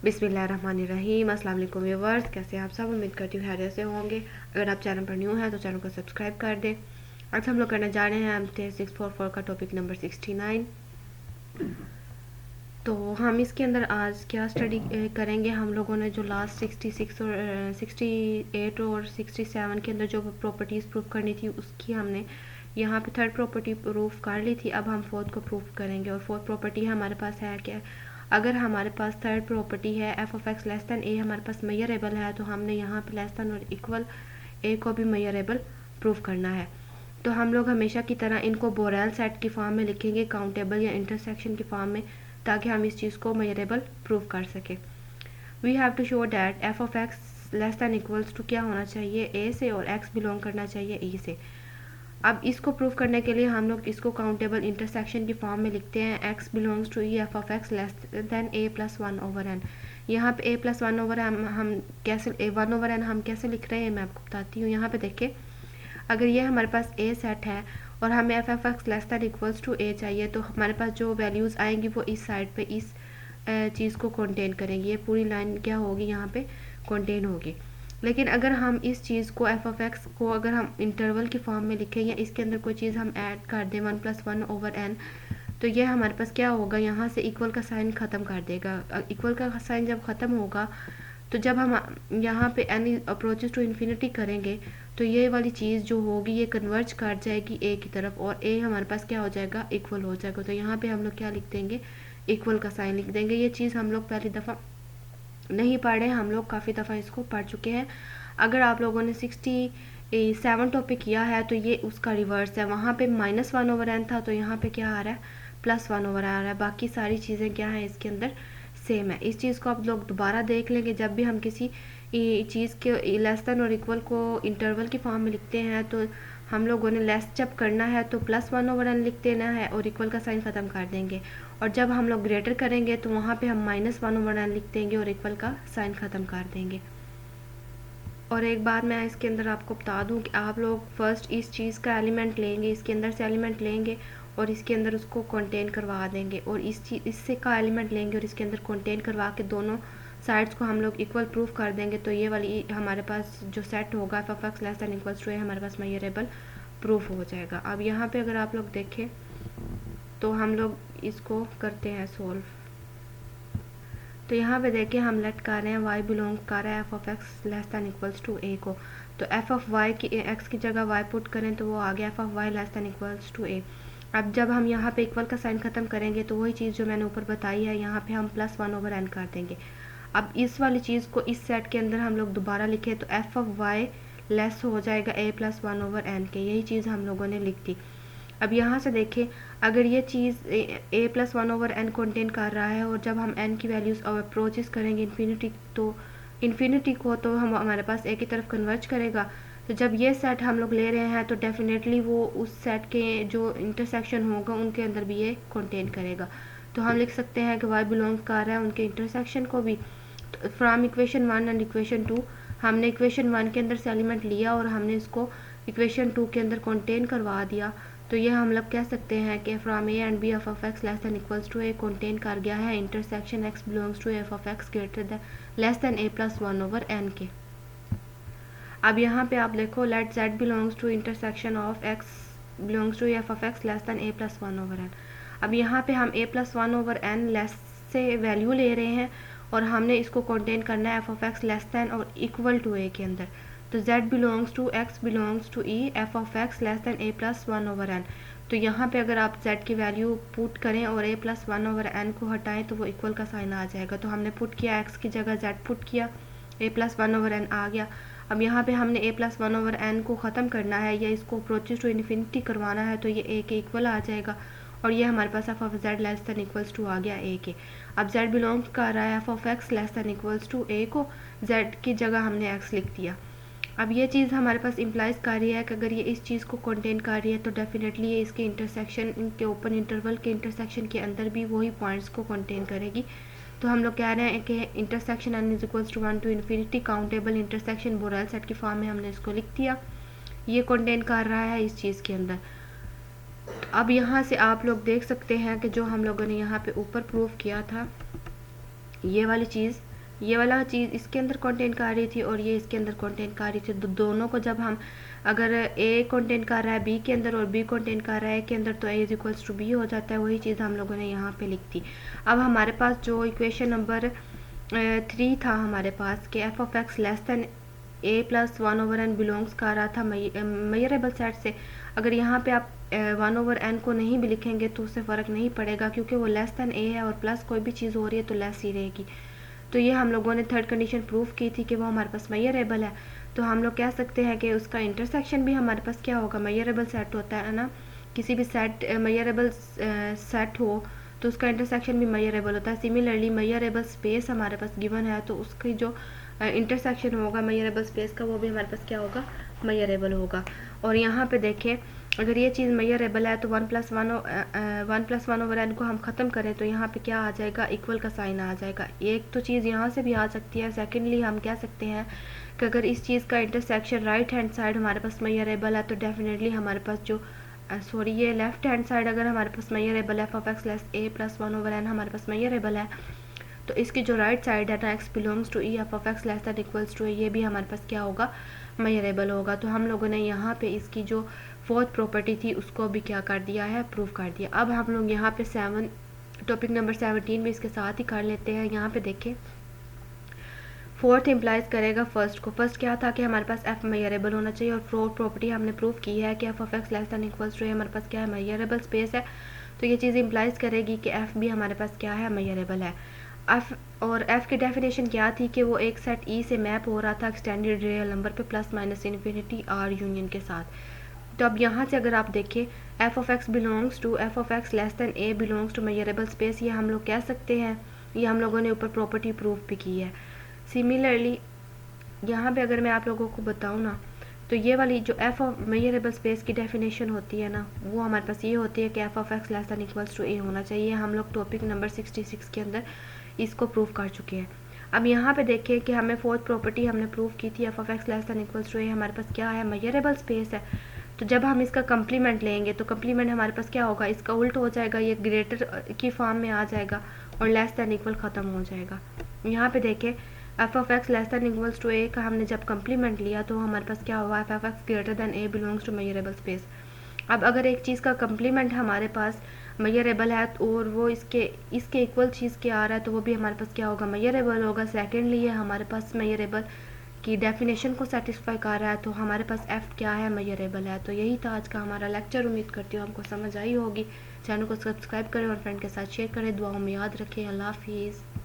बिस्मिल्लाहिर्रहमानिर्रहीम। अस्सलाम वालेकुम व्यूअर्स, कैसे हैं आप सब? उम्मीद करती हूँ खैरियत से होंगे। अगर आप चैनल पर न्यू हैं तो चैनल को सब्सक्राइब कर दें। आज हम लोग करने जा रहे हैं एमटीएस 644 का टॉपिक नंबर 69। तो हम इसके अंदर आज क्या स्टडी करेंगे, हम लोगों ने जो लास्ट 66 और 68 और 67 के अंदर जो प्रॉपर्टीज़ प्रूफ करनी थी उसकी हमने यहाँ पे थर्ड प्रॉपर्टी प्रूफ कर ली थी। अब हम फोर्थ को प्रूफ करेंगे और फोर्थ प्रॉपर्टी हमारे पास है क्या, अगर हमारे पास थर्ड प्रॉपर्टी है F of x less than A हमारे पास मेजरेबल है तो हमने यहाँ पे लेस दैन और इक्वल ए को भी मेजरेबल प्रूफ करना है। तो हम लोग हमेशा की तरह इनको बोरेल सेट की फॉर्म में लिखेंगे, काउंटेबल या इंटरसेक्शन की फॉर्म में, ताकि हम इस चीज़ को मेजरेबल प्रूफ कर सकें। We have to show that f of x less than equals to क्या होना चाहिए, ए से, और एक्स बिलोंग करना चाहिए ई से। अब इसको प्रूफ करने के लिए हम लोग इसको काउंटेबल इंटरसेक्शन की फॉर्म में लिखते हैं, x belongs to E F of x less than a plus 1 over n. यहाँ पे ए प्लस 1 ओवर एन हम कैसे, ए 1 ओवर एन हम कैसे लिख रहे हैं मैं आपको बताती हूँ। यहाँ पे देखिए, अगर ये हमारे पास ए सेट है और हमें F of x less than equals to A चाहिए, तो हमारे पास जो वैल्यूज़ आएंगी वो इस साइड पे इस चीज़ को कंटेन करेंगी। ये पूरी लाइन क्या होगी, यहाँ पे कंटेन होगी। लेकिन अगर हम इस चीज़ को एफ ऑफ एक्स को अगर हम इंटरवल की फॉर्म में लिखें या इसके अंदर कोई चीज़ हम ऐड कर दें 1 + 1 ओवर एन, तो ये हमारे पास क्या होगा, यहाँ से इक्वल का साइन ख़त्म कर देगा। इक्वल का साइन जब ख़त्म होगा तो जब हम यहाँ पे एन अप्रोचेस टू इन्फिनिटी करेंगे तो ये वाली चीज़ जो होगी ये कन्वर्ज कर जाएगी ए की तरफ, और ए हमारे पास क्या हो जाएगा, इक्वल हो जाएगा। तो यहाँ पे हम लोग क्या लिख देंगे, इक्वल का साइन लिख देंगे। ये चीज़ हम लोग पहली दफ़ा नहीं पढ़े, हम लोग काफ़ी दफ़ा इसको पढ़ चुके हैं। अगर आप लोगों ने 67 टॉपिक किया है तो ये उसका रिवर्स है, वहाँ पे -1 ओवर एन था तो यहाँ पे क्या आ रहा है, +1 ओवर आ रहा है। बाकी सारी चीज़ें क्या है इसके अंदर, सेम है। इस चीज़ को आप लोग दोबारा देख लेंगे, जब भी हम किसी चीज़ के लेस दैन और इक्वल को इंटरवल की फॉर्म में लिखते हैं तो हम लोगों ने लेस जब करना है तो +1 ओवर एन लिख देना है और इक्वल का साइन ख़त्म कर देंगे, और जब हम लोग ग्रेटर करेंगे तो वहाँ पे हम -1 ओवर एन लिख देंगे और इक्वल का साइन ख़त्म कर देंगे। और एक बात मैं इसके अंदर आपको बता दूं कि आप लोग फर्स्ट इस चीज़ का एलिमेंट लेंगे, इसके अंदर से एलिमेंट लेंगे और इसके अंदर उसको कंटेन करवा देंगे, और इससे का एलिमेंट लेंगे और इसके अंदर कंटेन करवा के दोनों साइड्स को हम लोग इक्वल प्रूफ कर देंगे। तो ये वाली हमारे पास जो सेट होगा F of x less than equals to A हमारे पास मेजरेबल प्रूफ हो जाएगा। अब यहाँ पे अगर आप लोग देखें तो हम लोग इसको करते हैं सोल्व। तो यहाँ पे देखिए हम लेट कर रहे हैं y बिलोंग कर रहा है F of x less than equals to A को, तो एफ ऑफ वाई की एक्स की जगह y पुट करें तो वो आ गया F of Y less than equals to A. अब जब हम यहाँ पे इक्वल का साइन ख़त्म करेंगे तो वही चीज़ जो मैंने ऊपर बताई है, यहाँ पे हम +1 ओवर एन कर देंगे। अब इस वाली चीज़ को इस सेट के अंदर हम लोग दोबारा लिखें तो एफ ऑफ वाई लेस हो जाएगा ए + 1 ओवर एन के, यही चीज़ हम लोगों ने लिख दी। अब यहाँ से देखें, अगर ये चीज़ ए + 1 ओवर एन कंटेन कर रहा है और जब हम एन की वैल्यूज़ अप्रोचेस करेंगे इन्फिनिटी, तो इन्फिनिटी को तो हम हमारे पास ए की तरफ कन्वर्ज करेगा। तो जब ये सेट हम लोग ले रहे हैं तो डेफिनेटली वो उस सेट के जो इंटरसेक्शन होगा उनके अंदर भी ये कंटेन करेगा। तो हम लिख सकते हैं कि वाई बिलोंग कर रहा है उनके इंटरसेक्शन को भी। तो फ्रॉम इक्वेशन 1 एंड इक्वेशन 2, हमने इक्वेशन 1 के अंदर से एलिमेंट लिया और हमने इसको इक्वेशन 2 के अंदर कंटेन करवा दिया। तो ये हम लोग कह सकते हैं कि from a and b f of x less than equals to a contain कर गया है intersection x belongs to f of x greater than less than a + 1 over n के। अब यहाँ पे आप देखो, let z belongs to intersection of x belongs to f of x less than a + 1 over n. अब यहाँ पे हम ए + 1 ओवर एन लेस से वैल्यू ले रहे हैं और हमने इसको कंटेन करना है F of x less than और इक्वल टू ए के अंदर। तो z belongs to x belongs to e f of x less than a + 1 over n. तो यहाँ पे अगर आप z की वैल्यू पुट करें और a + 1 ओवर एन को हटाएं तो वो इक्वल का साइन आ जाएगा। तो हमने पुट किया, x की जगह z पुट किया, a + 1 ओवर एन आ गया। अब यहाँ पे हमने a + 1 ओवर एन को ख़त्म करना है या इसको अप्रोचेस टू इन्फिनिटी करवाना है, तो ये a के इक्वल आ जाएगा और ये हमारे पास F of Z less than equals to आ गया a के। अब z बिलोंग कर रहा है F of x less than equals to a को, z की जगह हमने x लिख दिया। अब ये चीज़ हमारे पास इम्प्लाइज कर रही है कि अगर ये इस चीज़ को कंटेन कर रही है तो डेफिनेटली ये इसके इंटरसेक्शन के ओपन इंटरवल के इंटरसेक्शन के अंदर भी वही पॉइंट्स को कंटेन करेगी। तो हम लोग कह रहे हैं कि intersection n = 1 to infinity countable intersection Borel set की फॉर्म में हमने इसको लिख दिया, ये कंटेन कर रहा है इस चीज़ के अंदर। अब यहाँ से आप लोग देख सकते हैं कि जो हम लोगों ने यहाँ पे ऊपर प्रूव किया था, ये वाली चीज़ ये वाला चीज़ इसके अंदर कंटेंट कर रही थी और ये इसके अंदर कंटेंट कर रही थी। दोनों को जब हम अगर ए कंटेंट कर रहा है बी के अंदर और बी कंटेंट कर रहा है ए के अंदर तो ए इज इक्वल्स टू बी हो जाता है। वही चीज़ हम लोगों ने यहाँ पे लिख दी। अब हमारे पास जो इक्वेशन नंबर 3 था हमारे पास कि F of x less than a plus 1/n belongs कर रहा था मेजरेबल सेट से। अगर यहाँ पे आप 1/n को नहीं भी लिखेंगे तो उससे फ़र्क नहीं पड़ेगा, क्योंकि वो लेस दैन ए है और प्लस कोई भी चीज़ हो रही है तो लेस ही रहेगी। तो ये हम लोगों ने थर्ड कंडीशन प्रूफ की थी कि वो हमारे पास मेजरेबल है। तो हम लोग कह सकते हैं कि उसका इंटरसेक्शन भी हमारे पास क्या होगा, मेजरेबल सेट होता है ना। किसी भी सेट मेजरेबल सेट हो तो उसका इंटरसेक्शन भी मेजरेबल होता है। सिमिलरली मेजरेबल स्पेस हमारे पास गिवन है तो उसकी जो इंटरसेक्शन होगा मेजरेबल स्पेस का वो भी हमारे पास क्या होगा, मेजरेबल होगा। और यहाँ पे देखें अगर ये चीज़ मेजरेबल है तो 1+1/n को हम ख़त्म करें तो यहाँ पे क्या आ जाएगा, इक्वल का साइन आ जाएगा। एक तो चीज़ यहाँ से भी आ सकती है। सेकेंडली हम कह सकते हैं कि अगर इस चीज़ का इंटरसेक्शन राइट हैंड साइड हमारे पास मेजरेबल है तो डेफिनेटली हमारे पास जो ये लेफ्ट हैंड साइड अगर हमारे पास मेजरेबल है F of x less A plus 1/n हमारे पास मेजरेबल है तो इसकी जो राइट साइड है ना X belongs to E F of x less than equals to A ये भी हमारे पास क्या होगा, मेजरेबल होगा। तो हम लोगों ने यहाँ पे इसकी जो फोर्थ प्रॉपर्टी थी उसको भी क्या कर दिया है, प्रूव कर दिया। अब हम लोग यहाँ पे टॉपिक नंबर 17 भी इसके साथ ही कर लेते हैं। यहाँ पे देखें फोर्थ इम्प्लाइज करेगा फर्स्ट को। फर्स्ट क्या था कि हमारे पास एफ मेजरेबल होना चाहिए और फोर्थ प्रॉपर्टी हमने प्रूव की है कि F of x less than equals to A हमारे पास क्या है, मेजरेबल स्पेस है। तो ये चीज़ इम्प्लाइज करेगी कि एफ भी हमारे पास क्या है, मेजरेबल है। एफ और एफ की डेफिनेशन क्या थी कि वो एक सेट ई से मैप हो रहा था एक्सटेंडेड रियल नंबर पे plus minus infinity R union के साथ। तो अब यहाँ से अगर आप देखें F of x belongs to f of x less than a belongs to measurable space, ये हम लोग कह सकते हैं। ये हम लोगों ने ऊपर प्रॉपर्टी प्रूफ भी की है। सिमिलरली यहाँ पे अगर मैं आप लोगों को बताऊँ ना तो ये वाली जो एफ ऑफ मेजरेबल स्पेस की डेफिनेशन होती है ना वो हमारे पास ये होती है कि F of x less than equals to A होना चाहिए। हम लोग टॉपिक नंबर 66 के अंदर इसको प्रूव कर चुके हैं। अब यहाँ पे देखें कि हमें फोर्थ प्रॉपर्टी हमने प्रूव की थी F of x less than equals to A हमारे पास क्या है, मेजरेबल स्पेस है। तो जब हम इसका कम्प्लीमेंट लेंगे तो कम्प्लीमेंट हमारे पास क्या होगा, इसका उल्ट हो जाएगा, ये ग्रेटर की फॉर्म में आ जाएगा और लेस दैन इक्वल ख़त्म हो जाएगा। यहाँ पे देखें F of x less than equals to A का हमने जब कम्प्लीमेंट लिया तो हमारे पास क्या हुआ, f of x greater than a belongs to measurable space. अब अगर एक चीज़ का कम्प्लीमेंट हमारे पास मेजरेबल है और वो इसके इक्वल चीज़ के आ रहा है तो वो भी हमारे पास क्या होगा, मेजरेबल होगा। सेकेंडली ये हमारे पास मेजरेबल की डेफिनेशन को सेटिस्फाई कर रहा है तो हमारे पास एफ क्या है, मेजरेबल है। तो यही था आज का हमारा लेक्चर। उम्मीद करती हूँ हमको समझ आई होगी। चैनल को सब्सक्राइब करें और फ्रेंड के साथ शेयर करें। दुआओं में याद रखें। अल्लाह हाफिज़।